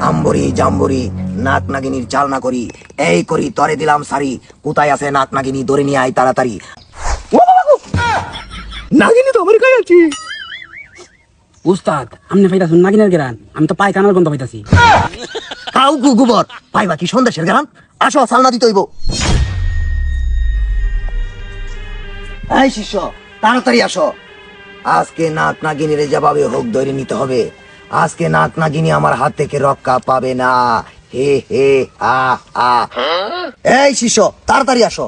আম্বরি জাম্বরি নাক নাগিনীর চালনা করি, এই করি তরে দিলাম সারি, কোথায় আছে নাক নাগিনী ধরে নিয়ে আয় তাড়াতাড়ি। নাগিনী তো আমার গায়ে আছে। উস্তাদ আমনে পাইতাছুন নাগিনের গেরান, আমি তো পায়খানার গন্ধ পাইতাছি। কাউ গুগুবর পাইবা কি সন্দেশের গেলাম, আসো চালনা দিতে হইব। এই শিষ্য তাড়াতাড়ি আসো, আজকে নাক নাগিনীর যেভাবে হোক ধরে নিতে হবে। আজকে নাক নাগিনী আমার হাত থেকে রক্ষা পাবে না। হে হে আ আ। এই শিষ্য তাড়াতাড়ি আসো।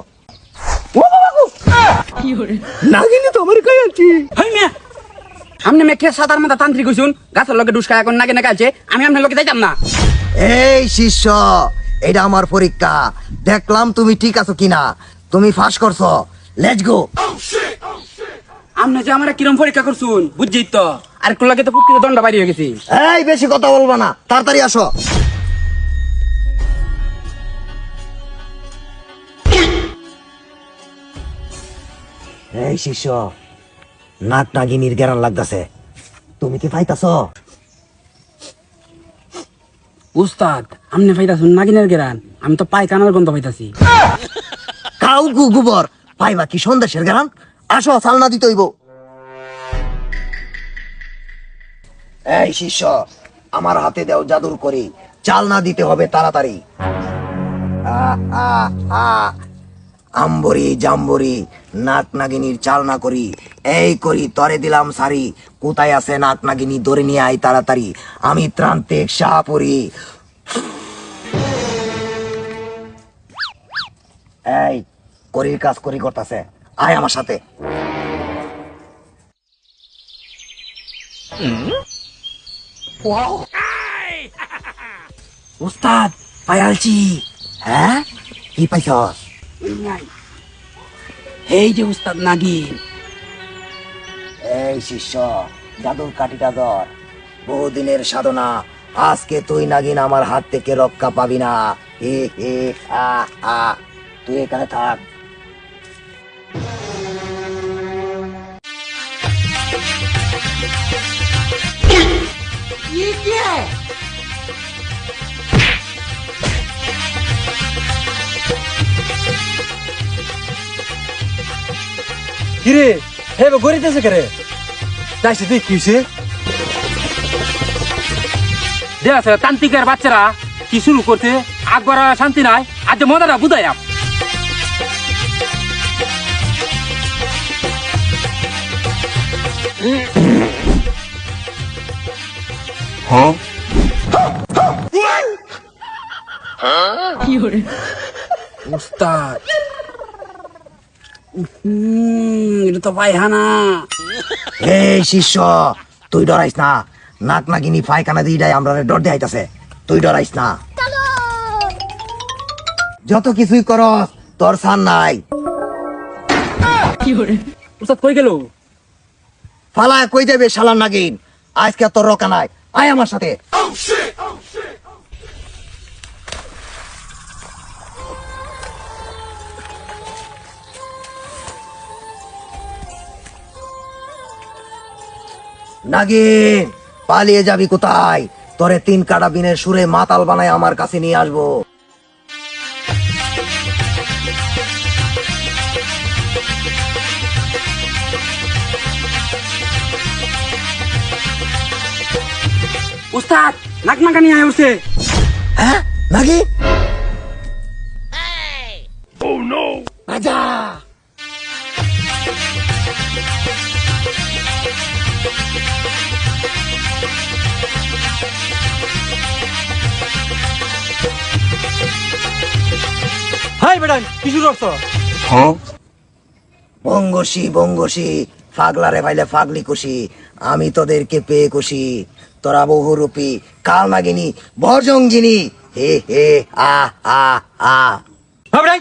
নাগিনী তো আমার গায়ে আছে। হই মিয়া, আমনে মেখে সাতার মাথা তান্ত্রিক হইছুন, গাছের লগে ডুসকা এখন নাগিনে কালছে, আমি আমনের লগে যাইতাম না। এই শিষ্য এটা আমার পরীক্ষা, দেখলাম তুমি ঠিক আছো কিনা। তুমি ফাঁস করছো, লেটস গো। আমনে যে আমার কিরম পরীক্ষা করছুন বুঝছি তো, আর কোন লাগে তো ফুটকিতে দণ্ড বাইরে হয়ে গেছি। এই বেশি কথা বলবা না, তাড়াতাড়ি আসো। এই শিষ্য নাক নাগিনীর গেরান লাগতাছে, তুমি কি পাইতাছ? উস্তাদ আমনে পাইতাছুন নাগিনের গেরান, আমি তো পায়খানার গন্ধ পাইতাছি। কাউ গুগুবর পাইবা কি সন্দেশের গেরান, আসো চালনা দিতে হইব। এই শিষ্য আমার হাতে দেও জাদুর করি, চালনা দিতে হবে তাড়াতাড়ি। আ আ আ আম্বরি জাম্বরি নাক নাগিনীর চালনা করি, এই করি তরে দিলাম সারি, কোথায় আছে নাক নাগিনী ধরে নিয়ে আয় তাড়াতাড়ি, আমি ত্রান্তিক শাহপুরি। এই করির কাজ করি করতেছে, আয় আমার সাথে। উস্তাদ পায়ালছি। হ্যাঁ কি পাইছস? এই যে উস্তাদ নাগিন। এই শিষ্য জাদুর কাঠিটা ধর, বহুদিনের সাধনা, আজকে তুই নাগিন আমার হাত থেকে রক্ষা পাবি না। হে হে আ আ, তুই এখানে থাক। কিরে হে গড়িতেছে কে রে? যাইছে তুই কি হইছে? দেখছে তান্ত্রিকের বাচ্চারা কি শুরু করছে, আকবর শান্তি নাই, আজ মজাটা বুঝাই। উস্তাদ এটা তো পায়খানা। এই শিষ্য তুই ডরাইস না, নাক নাগিনী পায়খানা দিয়ে আমরা ডর দেখাইতাছে, তুই ডরাইস না। যত কিছুই করস তোর সান নাই। উস্তাদ কই গেল? ফালায় কই যাবে শালার নাগিন, আজকে তোর রকা নাই, আয় আমার সাথে। নাগিন পালিয়ে যাবি কোথায়? তোরে তিন কাটা বিনের সুরে মাতাল বানায় আমার কাছে নিয়ে আসবো। উস্তাদ নাক নাকানি আয় উঠছে। হ্যাঁ নাগিন, রাজা হাই বেটা কি শুরু করছ? বঙ্গসি বঙ্গসি ফাগলারে ভাইলে ফাগলি খুশি, আমি তোদেরকে পেয়ে খুশি। তোরা বহুরূপী কাল নাগিনী বরজঙ্গিনী, হে হে আ আ আ। হ্যাঁ বেটাই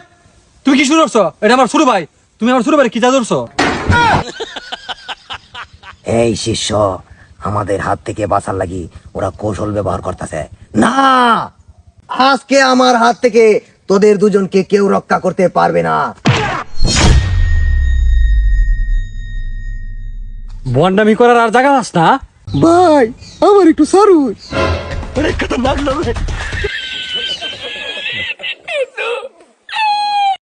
তুমি কি শুরু করছ? এটা আমার ছোট ভাই, তুমি আমার ছোট ভাই কি যা ধরছ? এই শিষ্য আমাদের হাত থেকে বাঁচার লাগি ওরা কৌশল ব্যবহার করতেছে না। আজকে আমার হাত থেকে তোদের দুজনকে কেউ রক্ষা করতে পারবে না। বন্ডামি করার আর জায়গা আস না ভাই আমার একটু সারুন। অনেক খতরনাক লোক রে